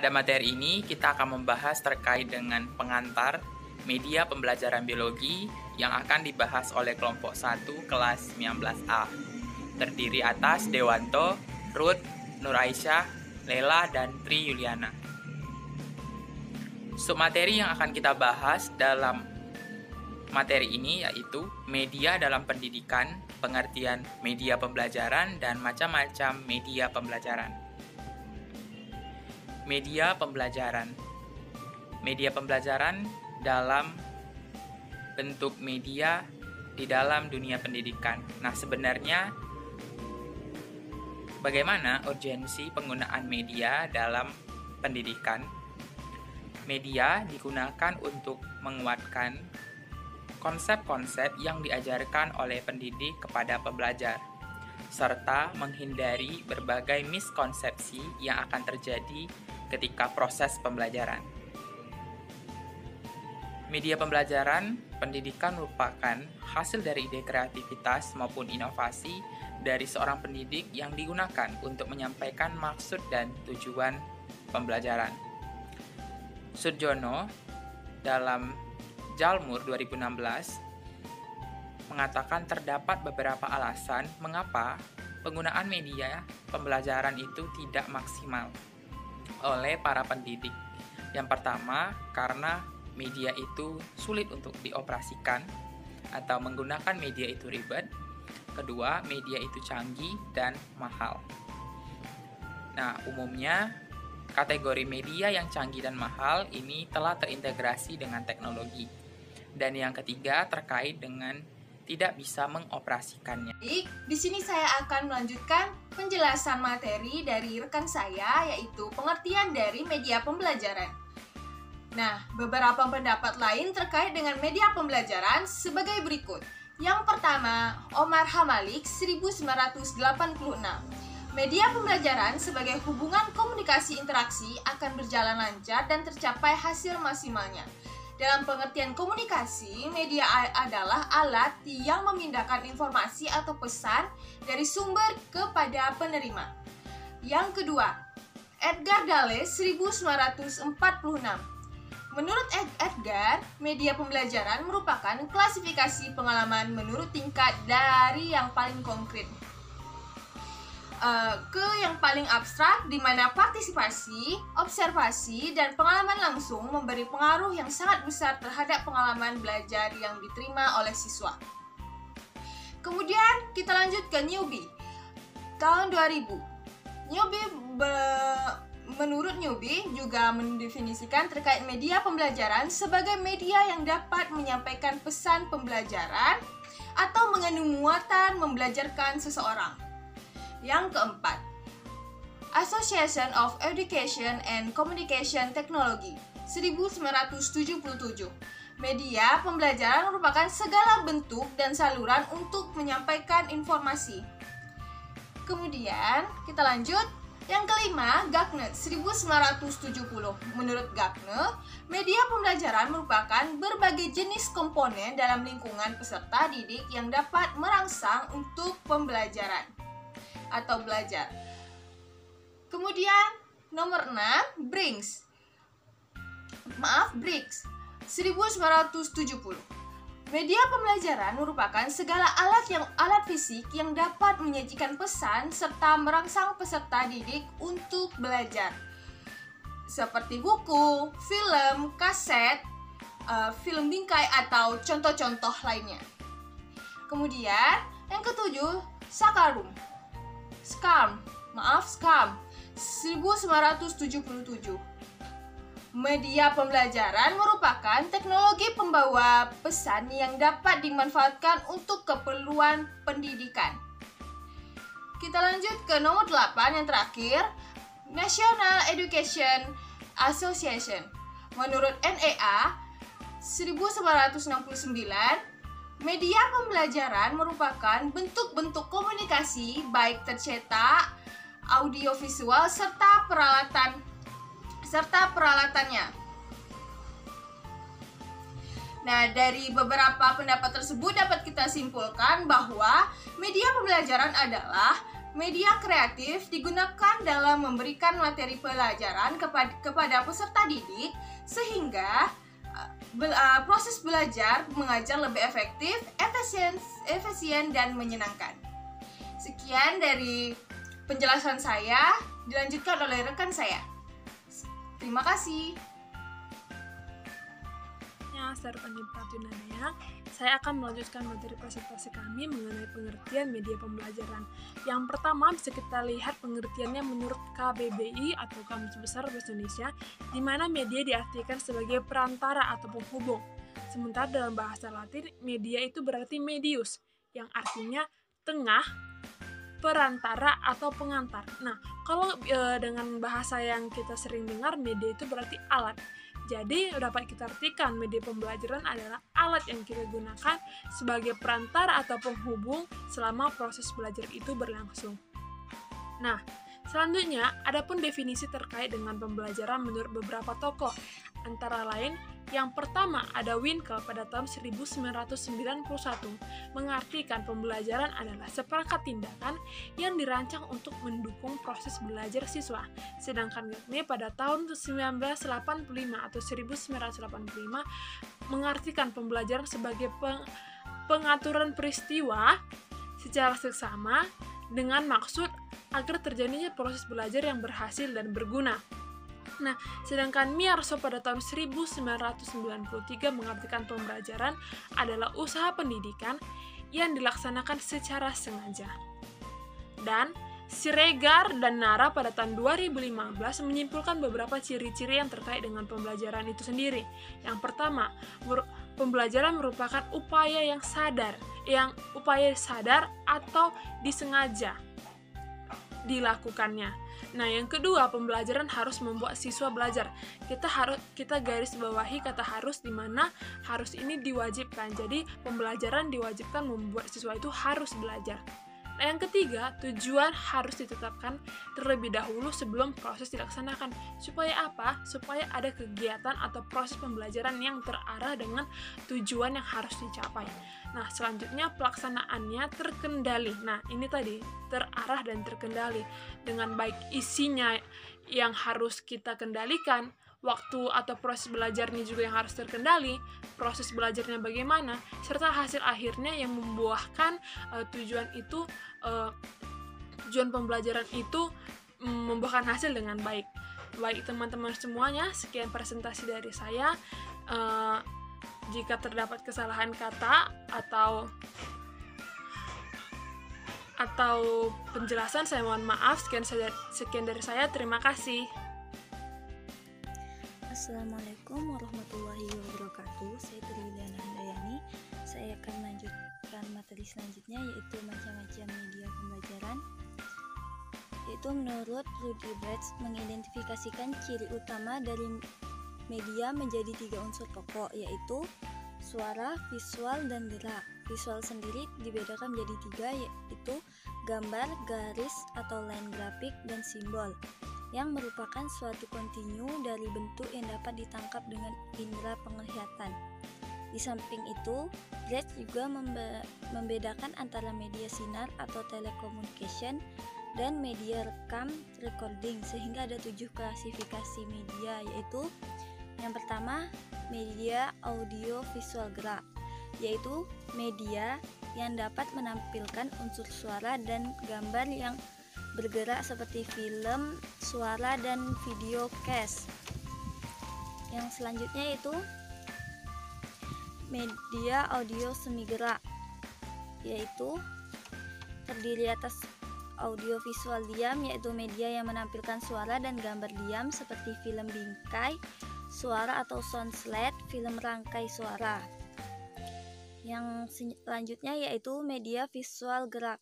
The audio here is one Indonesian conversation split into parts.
Pada materi ini kita akan membahas terkait dengan pengantar media pembelajaran biologi yang akan dibahas oleh kelompok 1 kelas 19A. Terdiri atas Dewanto, Ruth, Nur Aisyah, Lela, dan Tri Yuliana. Submateri yang akan kita bahas dalam materi ini yaitu media dalam pendidikan, pengertian media pembelajaran, dan macam-macam media pembelajaran. Media pembelajaran. Media pembelajaran dalam bentuk media di dalam dunia pendidikan. Nah, sebenarnya bagaimana urgensi penggunaan media dalam pendidikan? Media digunakan untuk menguatkan konsep-konsep yang diajarkan oleh pendidik kepada pembelajar, serta menghindari berbagai miskonsepsi yang akan terjadi ketika proses pembelajaran. Media pembelajaran pendidikan merupakan hasil dari ide kreativitas maupun inovasi dari seorang pendidik yang digunakan untuk menyampaikan maksud dan tujuan pembelajaran. Sudjono dalam Jalmur 2016 mengatakan terdapat beberapa alasan mengapa penggunaan media pembelajaran itu tidak maksimal oleh para pendidik. Yang pertama, karena media itu sulit untuk dioperasikan atau menggunakan media itu ribet. Kedua, media itu canggih dan mahal. Nah, umumnya kategori media yang canggih dan mahal ini telah terintegrasi dengan teknologi. Dan yang ketiga, terkait dengan tidak bisa mengoperasikannya. Di sini saya akan melanjutkan penjelasan materi dari rekan saya, yaitu pengertian dari media pembelajaran. Nah, beberapa pendapat lain terkait dengan media pembelajaran sebagai berikut. Yang pertama, Omar Hamalik 1986. Media pembelajaran sebagai hubungan komunikasi interaksi akan berjalan lancar dan tercapai hasil maksimalnya. Dalam pengertian komunikasi, media adalah alat yang memindahkan informasi atau pesan dari sumber kepada penerima. Yang kedua, Edgar Dales 1946. Menurut Edgar, media pembelajaran merupakan klasifikasi pengalaman menurut tingkat dari yang paling konkret ke yang paling abstrak, di mana partisipasi, observasi, dan pengalaman langsung memberi pengaruh yang sangat besar terhadap pengalaman belajar yang diterima oleh siswa. Kemudian kita lanjut ke Newby tahun 2000. Menurut Newby juga mendefinisikan terkait media pembelajaran sebagai media yang dapat menyampaikan pesan pembelajaran atau mengandung muatan membelajarkan seseorang. Yang keempat, Association of Education and Communication Technology 1977. Media pembelajaran merupakan segala bentuk dan saluran untuk menyampaikan informasi. Kemudian kita lanjut. Yang kelima, Gagner 1970. Menurut Gagner, media pembelajaran merupakan berbagai jenis komponen dalam lingkungan peserta didik yang dapat merangsang untuk pembelajaran atau belajar. Kemudian nomor 6, Briggs 1970. Media pembelajaran merupakan segala alat fisik yang dapat menyajikan pesan serta merangsang peserta didik untuk belajar, seperti buku, film, kaset, film bingkai, atau contoh-contoh lainnya. Kemudian yang ketujuh, SCARM 1977. Media pembelajaran merupakan teknologi pembawa pesan yang dapat dimanfaatkan untuk keperluan pendidikan. Kita lanjut ke nomor 8 yang terakhir, National Education Association. Menurut NEA 1969, media pembelajaran merupakan bentuk-bentuk komunikasi baik tercetak, audiovisual, serta peralatannya. Nah, dari beberapa pendapat tersebut dapat kita simpulkan bahwa media pembelajaran adalah Media kreatif digunakan dalam memberikan materi pelajaran kepada peserta didik sehingga proses belajar mengajar lebih efektif, efisien dan menyenangkan. Sekian dari penjelasan saya, dilanjutkan oleh rekan saya. Terima kasih. Saya Rukani Pratunanaya. Saya akan melanjutkan materi presentasi kami mengenai pengertian media pembelajaran. Yang pertama bisa kita lihat pengertiannya menurut KBBI atau Kamus Besar Bahasa Indonesia, di mana media diartikan sebagai perantara atau penghubung. Sementara dalam bahasa Latin, media itu berarti medius, yang artinya tengah, perantara atau pengantar. Nah, kalau dengan bahasa yang kita sering dengar, media itu berarti alat. Jadi, dapat kita artikan media pembelajaran adalah alat yang kita gunakan sebagai perantara atau penghubung selama proses belajar itu berlangsung. Nah, selanjutnya, adapun definisi terkait dengan pembelajaran menurut beberapa tokoh. Antara lain, yang pertama ada Winkel pada tahun 1991 mengartikan pembelajaran adalah seperangkat tindakan yang dirancang untuk mendukung proses belajar siswa. Sedangkan Gagne pada tahun 1985 atau 1985 mengartikan pembelajaran sebagai pengaturan peristiwa secara seksama dengan maksud agar terjadinya proses belajar yang berhasil dan berguna. Nah, sedangkan Miyarso pada tahun 1993 mengartikan pembelajaran adalah usaha pendidikan yang dilaksanakan secara sengaja. Dan Siregar dan Nara pada tahun 2015 menyimpulkan beberapa ciri-ciri yang terkait dengan pembelajaran itu sendiri. Yang pertama, pembelajaran merupakan upaya sadar atau disengaja dilakukannya. Nah, yang kedua, pembelajaran harus membuat siswa belajar. Kita garis bawahi kata harus, di mana harus ini diwajibkan. Jadi, pembelajaran diwajibkan membuat siswa itu harus belajar. Nah, yang ketiga, tujuan harus ditetapkan terlebih dahulu sebelum proses dilaksanakan. Supaya apa? Supaya ada kegiatan atau proses pembelajaran yang terarah dengan tujuan yang harus dicapai. Nah, selanjutnya pelaksanaannya terkendali. Nah, ini tadi, terarah dan terkendali. Dengan baik isinya yang harus kita kendalikan, waktu atau proses belajarnya juga yang harus terkendali, proses belajarnya bagaimana, serta hasil akhirnya yang membuahkan tujuan pembelajaran itu membuahkan hasil dengan baik. Baik teman-teman semuanya, sekian presentasi dari saya. Jika terdapat kesalahan kata atau penjelasan, saya mohon maaf. Sekian dari saya. Terima kasih. Assalamualaikum warahmatullahi wabarakatuh. Saya Triliana Handayani. Saya akan melanjutkan materi selanjutnya, yaitu macam-macam media pembelajaran. Yaitu menurut Rudy Betts mengidentifikasikan ciri utama dari media menjadi 3 unsur pokok, yaitu suara, visual, dan gerak. Visual sendiri dibedakan menjadi 3, yaitu gambar, garis atau line grafik, dan simbol, yang merupakan suatu kontinu dari bentuk yang dapat ditangkap dengan indera penglihatan. Di samping itu, Betts juga membedakan antara media sinar atau telecommunication dan media rekam recording, sehingga ada 7 klasifikasi media, yaitu yang pertama, media audio visual gerak, yaitu media yang dapat menampilkan unsur suara dan gambar yang bergerak seperti film, suara, dan video cast. Yang selanjutnya yaitu media audio semi gerak, yaitu terdiri atas audio visual diam, yaitu media yang menampilkan suara dan gambar diam seperti film bingkai suara atau sound slide, film rangkai suara. Yang selanjutnya yaitu media visual gerak,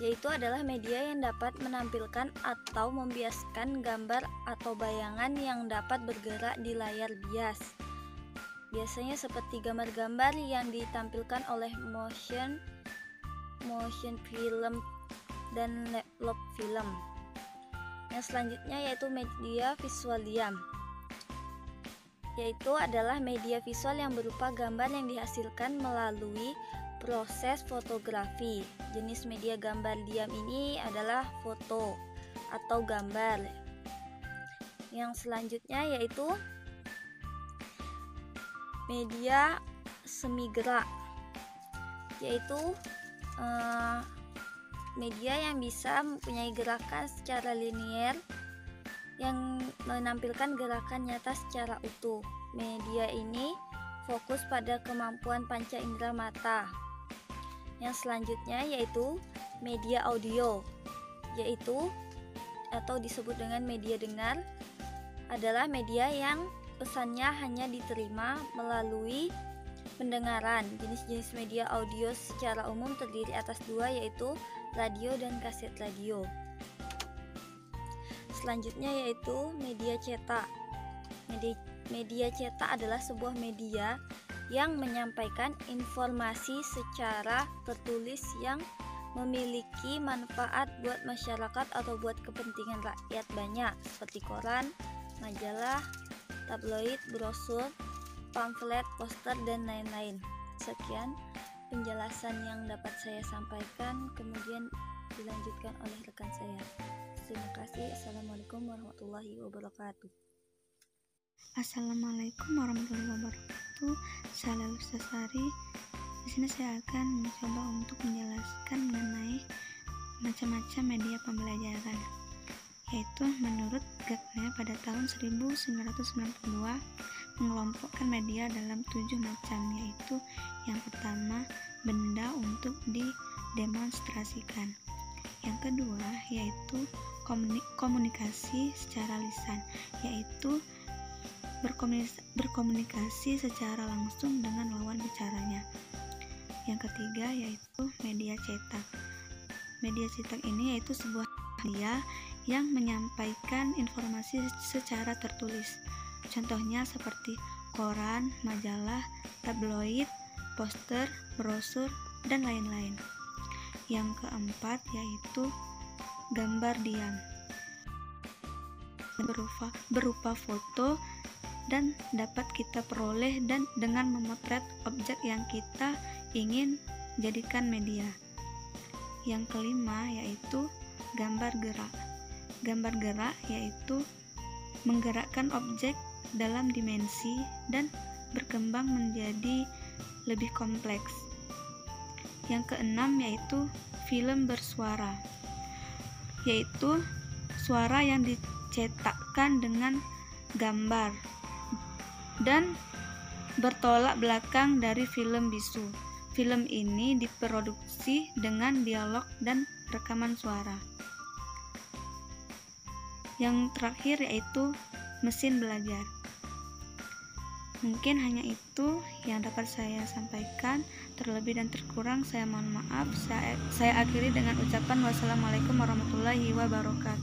yaitu adalah media yang dapat menampilkan atau membiaskan gambar atau bayangan yang dapat bergerak di layar bias. Biasanya seperti gambar-gambar yang ditampilkan oleh motion film dan log film. Yang selanjutnya yaitu media visual diam, yaitu adalah media visual yang berupa gambar yang dihasilkan melalui proses fotografi. Jenis media gambar diam ini adalah foto atau gambar. Yang selanjutnya yaitu media semi gerak, yaitu media yang bisa mempunyai gerakan secara linier yang menampilkan gerakan nyata secara utuh. Media ini fokus pada kemampuan panca indera mata. Yang selanjutnya yaitu media audio, yaitu atau disebut dengan media dengar, adalah media yang pesannya hanya diterima melalui pendengaran. Jenis-jenis media audio secara umum terdiri atas dua, yaitu radio dan kaset radio. Selanjutnya yaitu media cetak. Media cetak adalah sebuah media yang menyampaikan informasi secara tertulis yang memiliki manfaat buat masyarakat atau buat kepentingan rakyat banyak, seperti koran, majalah, tabloid, brosur, pamflet, poster, dan lain-lain. Sekian penjelasan yang dapat saya sampaikan, kemudian dilanjutkan oleh rekan saya. Terima kasih. Assalamualaikum warahmatullahi wabarakatuh. Assalamualaikum warahmatullahi wabarakatuh. Saya Lustasari. Di sini saya akan mencoba untuk menjelaskan mengenai macam-macam media pembelajaran, yaitu menurut Gardner pada tahun 1992 mengelompokkan media dalam 7 macam, yaitu yang pertama, benda untuk didemonstrasikan. Yang kedua yaitu komunikasi secara lisan, yaitu berkomunikasi secara langsung dengan lawan bicaranya. Yang ketiga yaitu media cetak. Media cetak ini yaitu sebuah media yang menyampaikan informasi secara tertulis. Contohnya seperti koran, majalah, tabloid, poster, brosur, dan lain-lain. Yang keempat yaitu gambar diam, berupa foto dan dapat kita peroleh dan dengan memotret objek yang kita ingin jadikan media. Yang kelima yaitu gambar gerak. Gambar gerak yaitu menggerakkan objek dalam dimensi dan berkembang menjadi lebih kompleks. Yang keenam yaitu film bersuara, yaitu suara yang dicetakkan dengan gambar dan bertolak belakang dari film bisu. Film ini diproduksi dengan dialog dan rekaman suara. Yang terakhir yaitu mesin belajar. Mungkin hanya itu yang dapat saya sampaikan. Terlebih dan terkurang saya mohon maaf. Saya akhiri dengan ucapan wassalamualaikum warahmatullahi wabarakatuh.